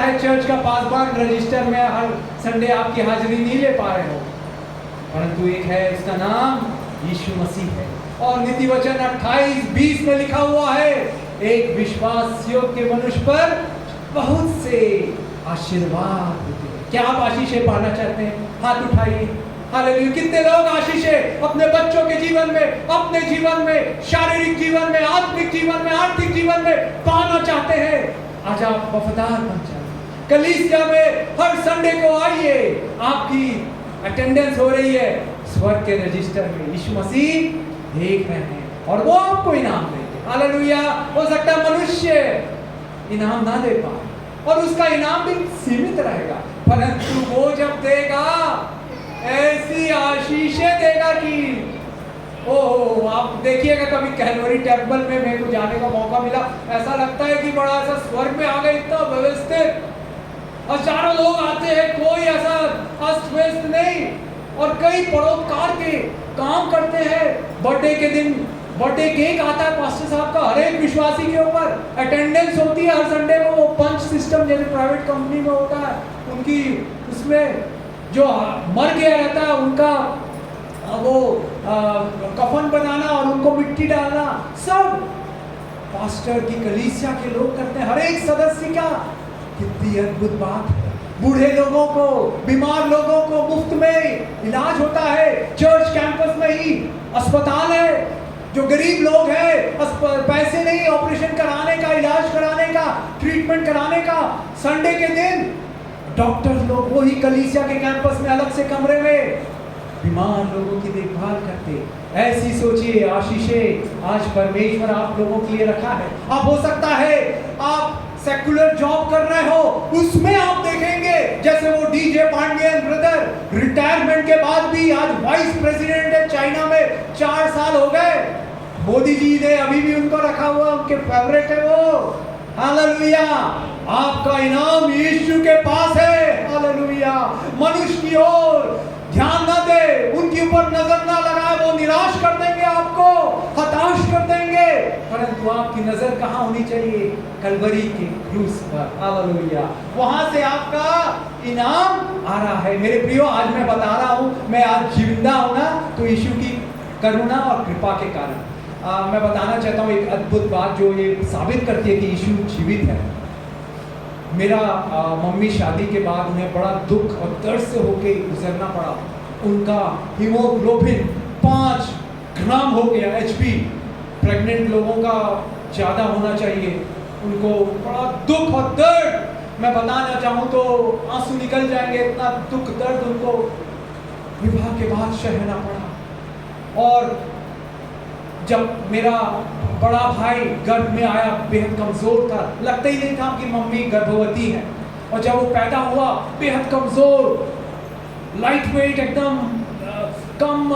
चाहे चर्च का पासवान रजिस्टर में हर संडे आपकी हाजिरी नहीं ले पा रहे हो, परंतु एक है, उसका नाम यीशु मसीह है। और नीति वचन 28:20 में लिखा हुआ है, एक विश्वास योग्य मनुष्य पर बहुत से आशीर्वाद होते हैं। क्या आप आशीषें पाना चाहते हैं? हाथ उठाइए। हालेलुया। कितने लोग आशीषें अपने बच्चों के जीवन में, अपने जीवन में, शारीरिक जीवन में, आत्मिक जीवन में, आर्थिक जीवन में पाना चाहते हैं? आज आप वफादार बन जाइए। कलीसिया में हर संडे को आइए, आपकी अटेंडेंस हो रही है स्वर्ग के रजिस्टर में, यीशु मसीह देख रहे हैं और वो आपको इनाम देंगे। हालेलुया। हो सकता है मनुष्य इनाम ना दे पाए और उसका इनाम भी सीमित रहेगा, परंतु वो जब देगा ऐसी आशीषें देगा कि ओह, आप देखिएगा कभी कैलवरी टेम्पल में मेरे को जाने का मौका मिला, ऐसा लगता है कि बड़ा सा स्वर्ग में आ गए, इतना व्यवस्थित, हजारों लोग आते हैं, कोई ऐसा अस्त व्यस्त नहीं, और कई परोपकार के काम करते हैं। बर्थडे के दिन बर्थडे केक आता है पास्टर साहब का, हर एक विश्वासी के ऊपर अटेंडेंस होती है हर संडे को। वो पंच सिस्टम जैसे प्राइवेट कंपनी में होता है, उनकी उसमें जो मर गया रहता है उनका वो कफन बनाना और उनको मिट्टी डालना, सब पास्टर की कलीसिया के लोग करते हैं, हर एक सदस्य का। कितनी अद्भुत बात है। बूढ़े लोगों को, बीमार लोगों को मुफ्त में इलाज होता है। चर्च कैंपस में ही अस्पताल है। जो गरीब लोग हैं, पैसे नहीं ऑपरेशन कराने का, इलाज कराने का, ट्रीटमेंट कराने का, संडे के दिन डॉक्टर लोग वही कलीसिया के कैंपस में अलग से कमरे में बीमार लोगों की देखभाल करते। ऐसी सोचिए आशीषें आज परमेश्वर आप लोगों के लिए रखा है। आप हो सकता है आप सेक्युलर जॉब कर रहे हो, उसमें आप देखेंगे जैसे वो डीजे पांडियन ब्रदर रिटायरमेंट के बाद भी आज वाइस प्रेसिडेंट है चाइना में, 4 साल हो गए। मोदी जी ने अभी भी उनको रखा हुआ, उनके फेवरेट है वो। हालेलुया। आपका इनाम यीशु के पास है। हालेलुया। मनुष्य की ओर ध्यान ना दे, उनके ऊपर नजर ना लगाए, वो निराश कर देंगे, आपको हताश कर देंगे, परंतु आपकी नजर कहाँ होनी चाहिए? कलवरी के क्रूस पर। हालेलुया। वहां से आपका इनाम आ रहा है। मेरे प्रियो, आज मैं बता रहा हूं, मैं आज जिंदा हूं ना तो यीशु की करुणा और कृपा के कारण। मैं बताना चाहता हूँ एक अद्भुत बात जो ये साबित करती है कि यीशु जीवित है। मेरा मम्मी शादी के बाद उन्हें बड़ा दुख और दर्द से होके गुजरना पड़ा। उनका हीमोग्लोबिन 5 ग्राम हो गया, HP। प्रेग्नेंट लोगों का ज़्यादा होना चाहिए। उनको बड़ा दुख और दर्द, मैं बताना चाहूँ तो आंसू निकल जाएंगे, इतना दुख दर्द उनको विवाह के बाद सहना पड़ा। और जब मेरा बड़ा भाई गर्भ में आया, बेहद कमजोर था, लगता ही नहीं था कि मम्मी गर्भवती है। और जब वो पैदा हुआ, बेहद कमजोर, लाइट वेट, एकदम कम,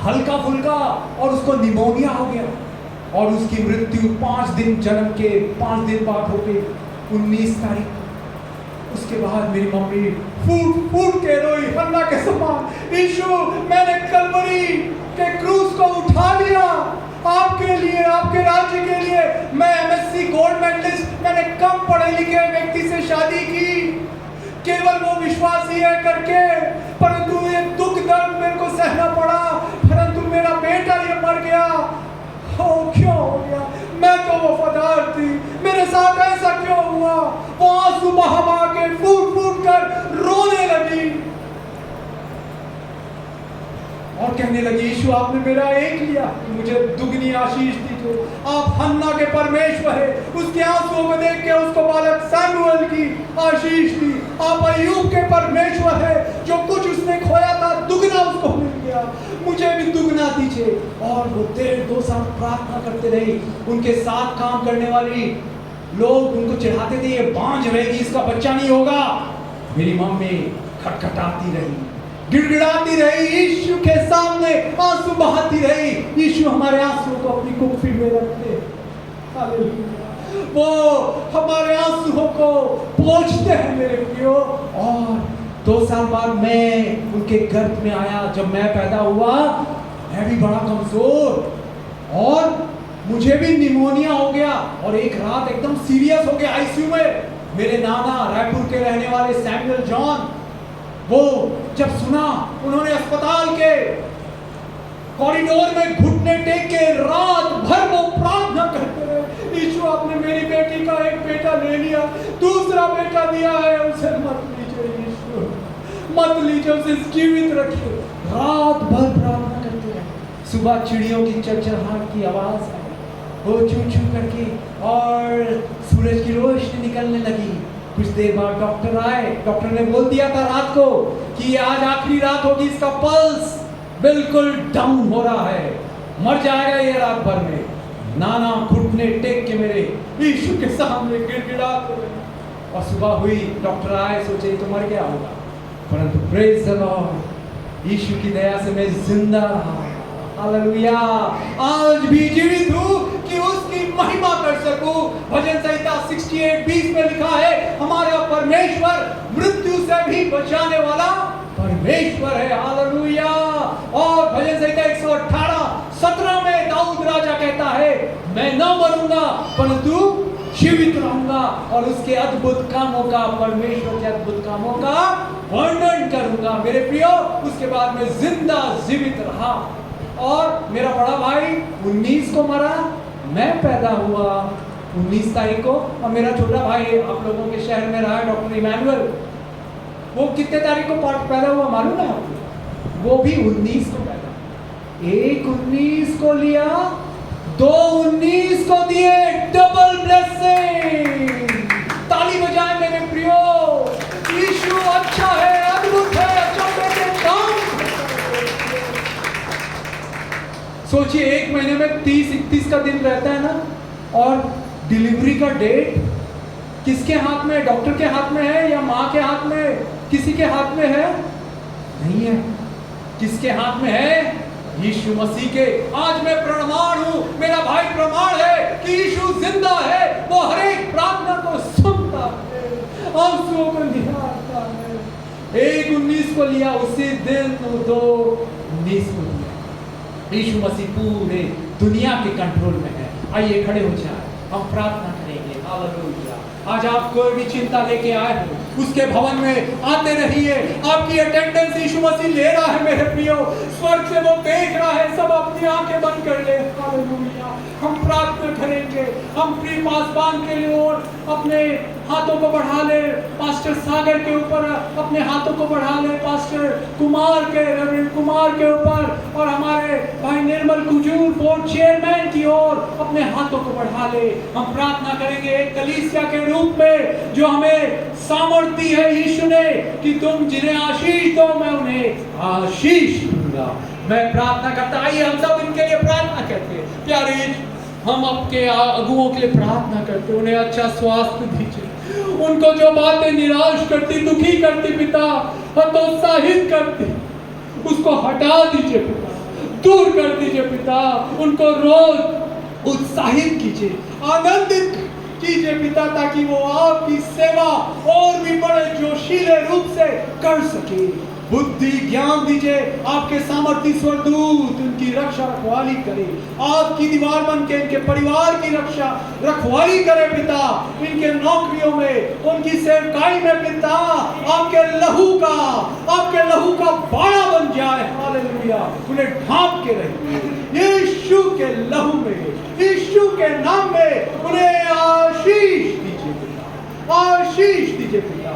हल्का फुल्का, और उसको निमोनिया हो गया और उसकी मृत्यु 5 दिन, जन्म के 5 दिन बाद हो गई, 19 तारीख को। उसके बाद मेरी मम्मी फूट फूट के रोई, हन्ना के समान, यीशु मैंने कलवरी के क्रूस को उठा लिया आपके लिए, आपके राज्य के लिए। मैं MSc गोल्ड मेडलिस्ट, मैंने कम पढ़े लिखे व्यक्ति से शादी की, केवल वो विश्वासी है करके, परंतु ये दुख दर्द मेरे को सहना पड़ा, परंतु मेरा बेटा ये मर गया। हो क्यों हो गया? मैं तो वफादार थी, मेरे साथ ऐसा क्यों हुआ? वो आंसू बहा बहा के फूट फूट कर रोने लगी और कहने लगी, यीशु आपने मेरा एक लिया, मुझे दुगनी आशीष दी। तो आप हन्ना के परमेश्वर है, उसके आंसुओं को देख के उसको बालक सैमुअल की आशीष दी। आप अय्यूब के परमेश्वर है, जो कुछ उसने खोया था दुगना उसको मिल गया, मुझे भी दुगना दीजिए। और वो 1.5-2 साल प्रार्थना करते रही। उनके साथ काम करने वाली लोग उनको चिढ़ाते थे, ये बांझ रहेगी, इसका बच्चा नहीं होगा। मेरी मम्मी खटखटाती रही, गिड़गिड़ाती रही, यीशु के सामने आंसू बहाती रही। यीशु हमारे आंसुओं को अपनी कुप्पी में रखते, हालेलुया, वो हमारे आंसुओं को पोंछते हैं मेरे प्रियो। और 2 साल बाद मैं उनके गर्भ में आया। जब मैं पैदा हुआ, मैं भी बड़ा कमजोर और मुझे भी निमोनिया हो गया और एक रात एकदम सीरियस हो गया, ICU में। मेरे नाना रायपुर के रहने वाले सैमुअल जॉन, वो जब सुना, उन्होंने अस्पताल के कॉरिडोर में घुटने टेक के रात भर वो प्रार्थना करते रहे, यीशु आपने मेरी बेटी का एक बेटा ले लिया, दूसरा बेटा दिया है, उसे मत लीजिए यीशु, मत लीजिए, उसे जीवित रखिए। रात भर प्रार्थना करते रहे। सुबह चिड़ियों की चहचहाहट की आवाज आई, वो चू चू करके, और सूरज की रोशनी निकलने लगी। कुछ देर बाद डॉक्टर आए। डॉक्टर ने बोल दिया था रात को कि आज आखिरी रात होगी, इसका पल्स बिल्कुल डाउन हो रहा है, मर जाएगा ये रात भर में। नाना घुटने टेक के मेरे यीशु के सामने गिड़गिड़ाते रहे। और सुबह हुई, डॉक्टर आए, सोचे तो मर गया होगा, परंतु प्रेज द लॉर्ड, यीशु की दया से मैं जिंदा रहा। हालेलुया, आज भी जीवित हूँ कि उसकी महिमा कर सकूं। भजन संहिता 68:20 में लिखा है, हमारा परमेश्वर मृत्यु से भी बचाने वाला परमेश्वर है। हालेलुया। और भजन संहिता 118:17 में दाऊद राजा कहता है, मैं न मरूंगा परंतु जीवित रहूंगा और उसके अद्भुत कामों का, परमेश्वर के अद्भुत कामों का वर्णन करूंगा। मेरे प्रियो, उसके बाद में जिंदा जीवित रहा। और मेरा बड़ा भाई 19 को मरा, मैं पैदा हुआ 19 तारीख को, और मेरा छोटा भाई आप लोगों के शहर में रहा है, डॉक्टर इमैनुअल, वो कितने तारीख को पैदा हुआ मालूम है आपको? वो भी 19 को पैदा। एक 19 को लिया, 2 19 को दिए, डबल ब्लेसिंग। ताली बजाएं मेरे प्रियो, यीशु अच्छा है, अद्भुत है, अचंभे के काम। सोचिए, एक महीने में 30-31 का दिन रहता है ना, और डिलीवरी का डेट किसके हाथ में? डॉक्टर के हाथ में है या माँ के हाथ में? किसी के हाथ में है? नहीं है। किसके हाथ में है? यीशु मसीह के। आज मैं प्रमाण हूं, मेरा भाई प्रमाण है कि यीशु जिंदा है, वो हर एक प्रार्थना को सुनता है, आंसुओं को निहारता है। एक 19 को लिया, उसी दिन 2 19 को लिया। यीशु मसीह पूरे दुनिया के कंट्रोल में है। आइए खड़े हो जाए, हम प्रार्थना करेंगे। हालेलुया। आज आप कोई भी चिंता लेके आए हो, उसके भवन में आते रहिए। आपकी अटेंडेंस यीशु मसीह ले रहा है मेरे प्रियो, स्वर्ग से वो देख रहा है। सब अपनी आंखें बंद कर ले। हालेलुया। हम प्रार्थना करेंगे। हम प्रिय पासवान के लिए और अपने हाथों को बढ़ा ले, पास्टर सागर के ऊपर अपने हाथों को बढ़ा ले, पास्टर कुमार के, रेवरेंड कुमार के ऊपर, और हमारे भाई निर्मल कुजूर बोर्ड चेयरमैन की ओर अपने हाथों को बढ़ा ले। हम प्रार्थना करेंगे एक कलीसिया के रूप में, जो हमें सामर्थ्य दी है यीशु ने कि तुम जिन्हें आशीष दो मैं उन्हें आशीष दूंगा। मैं प्रार्थना करता, आइए हम सब इनके लिए प्रार्थना करते हैं। प्यारे यीशु, हम आपके अगुओं के लिए प्रार्थना करते, उन्हें अच्छा स्वास्थ्य दीजिए। उनको जो बातें निराश करती, दुखी करती पिता, हतोत्साहित करती, उसको हटा दीजिए पिता, दूर कर दीजिए पिता। उनको रोज उत्साहित कीजिए, आनंदित कीजिए पिता, ताकि वो आपकी सेवा और भी बड़े जोशीले रूप से कर सके। बुद्धि ज्ञान दीजिए, आपके सामर्थ्य स्वरदूत उनकी रक्षा रखवाली करे। आपकी दीवार बन के इनके परिवार की रक्षा रखवाली करे पिता। इनके नौकरियों में, उनकी सेवकाई में पिता, आपके लहू का बाड़ा बन जाए। हालेलुया। उन्हें ढांप के रहिए यीशु के लहू में, यीशु के नाम में उन्हें आशीष दीजिए पिता, आशीष दीजिए पिता।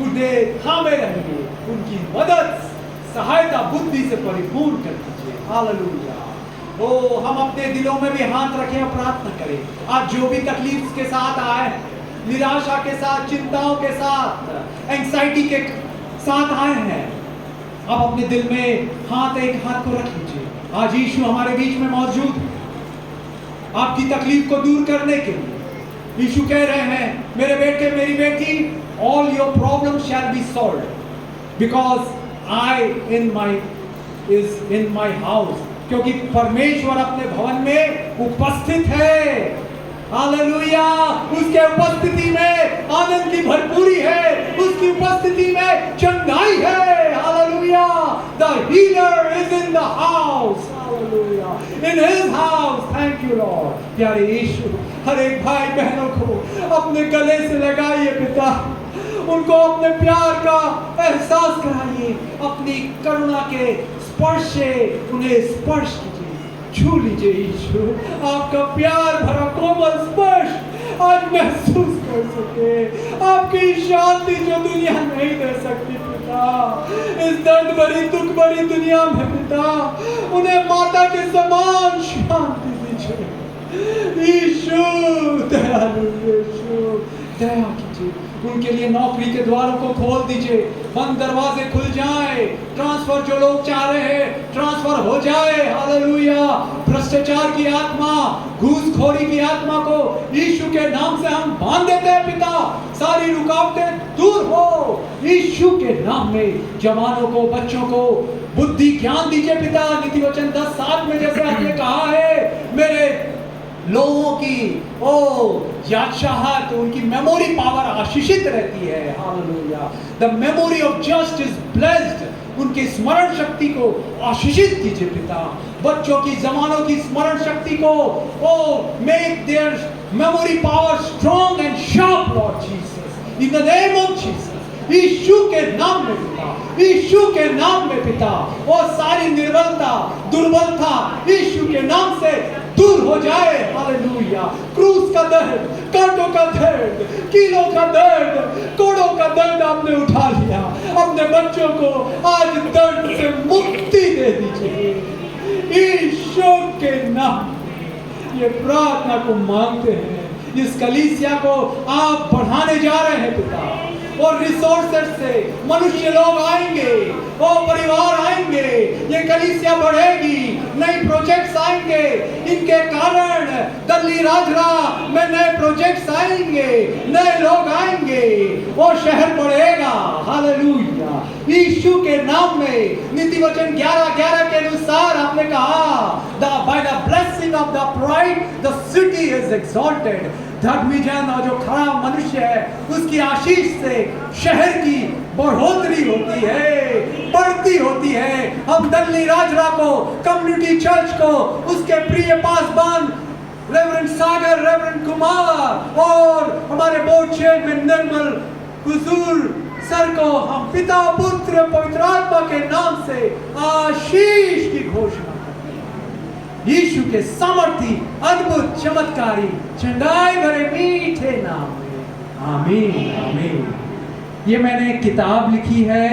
उन्हें थामे रहिए, उनकी मदद, सहायता, बुद्धि से परिपूर्ण कर दीजिए। हालेलुया। ओ, हम अपने दिलों में भी हाथ रखें और प्रार्थना करें। आज जो भी तकलीफ के साथ आए, निराशा के साथ, चिंताओं के साथ, एंजाइटी के साथ आए हैं, आप अपने दिल में एक हाथ को रख लीजिए। आज यीशु हमारे बीच में मौजूद है आपकी तकलीफ को दूर करने के लिए। यीशु कह रहे हैं, मेरे बेटे, मेरी बेटी, all your problems shall be solved because I is in my house। क्योंकि परमेश्वर अपने भवन में उपस्थित है। हालेलुया। उसके उपस्थिति में आनंद की भरपूरी है, उसकी उपस्थिति में चंगाई है। Hallelujah. The healer is in the house। Hallelujah. In his house। Thank you Lord। प्यारे यीशु, हर एक भाई बहनों को अपने गले से लगाइए पिता। उनको अपने प्यार का एहसास कराइए, अपनी करुणा के स्पर्श से उन्हें स्पर्श कीजिए, छू लीजिए। यीशु, आपका प्यार भरा कोमल स्पर्श आज महसूस कर सके, आपकी शांति जो दुनिया नहीं दे सकती पिता, इस दर्द भरी दुख भरी दुनिया में पिता, उन्हें माता के समान शांति दीजिए। यीशु दयालु, यीशु दया कीजिए, उनके लिए नौकरी के द्वारों को खोल दीजिए, बंद दरवाजे खुल जाए, ट्रांसफर जो लोग चाह रहे हैं ट्रांसफर हो जाए। हालेलुया। भ्रष्टाचार की आत्मा, घूसखोरी की आत्मा को यीशु के नाम से हम बांध देते हैं पिता, सारी रुकावटें दूर हो यीशु के नाम में। जवानों को, बच्चों को बुद्धि ज्ञान दीजिए पिता, नीति वचन 10:7 में जैसे आपने कहा है, मेरे लोगों की यादशाहत, उनकी मेमोरी पावर आशीषित रहती है। Hallelujah. The memory of just is blessed, उनकी स्मरण शक्ति को आशीषित कीजिए पिता। बच्चों की, जवानों की स्मरण शक्ति को make their memory power strong and sharp Lord Jesus, in the name of Jesus. Yeshu के नाम में पिता, यीशु के नाम में पिता, और सारी निर्बलता, दुर्बलता यीशु के नाम से दूर हो जाए। हालेलुया। क्रूस का दर्द, कांटों का दर्द, कीलों का दर्द, कोड़ों का दर्द आपने उठा लिया, अपने बच्चों को आज दर्द से मुक्ति दे दीजिए यीशु के नाम। ये प्रार्थना को मांगते हैं, इस कलीसिया को आप बढ़ाने जा रहे हैं पिता, और रिसोर्सेस से मनुष्य लोग आएंगे और परिवार आएंगे, ये कलीसिया बढ़ेगी, नए प्रोजेक्ट्स आएंगे, इनके कारण दिल्ली राजरा में नए प्रोजेक्ट्स आएंगे, नए लोग आएंगे, वो शहर बढ़ेगा। हालेलुया। यीशु के नाम में नीति वचन 11:11 के अनुसार आपने कहा, by the blessing of the upright the city is exalted। धर्मी जन और जो खराब मनुष्य है उसकी आशीष से शहर की बढ़ोतरी होती है, बढ़ती होती है। हम दिल्ली राजरा को, कम्युनिटी चर्च को, उसके प्रिय पासवान रेवरेंड सागर, रेवरेंड कुमार और हमारे बोर्ड चेयरमैन निर्मल हुजूर सर को हम पिता, पुत्र, पवित्र आत्मा के नाम से आशीष की घोषणा, यीशु के सामर्थी, अद्भुत, चमत्कारी, चंगाई भरे मीठे नाम में, आमीन, आमीन। ये मैंने एक किताब लिखी है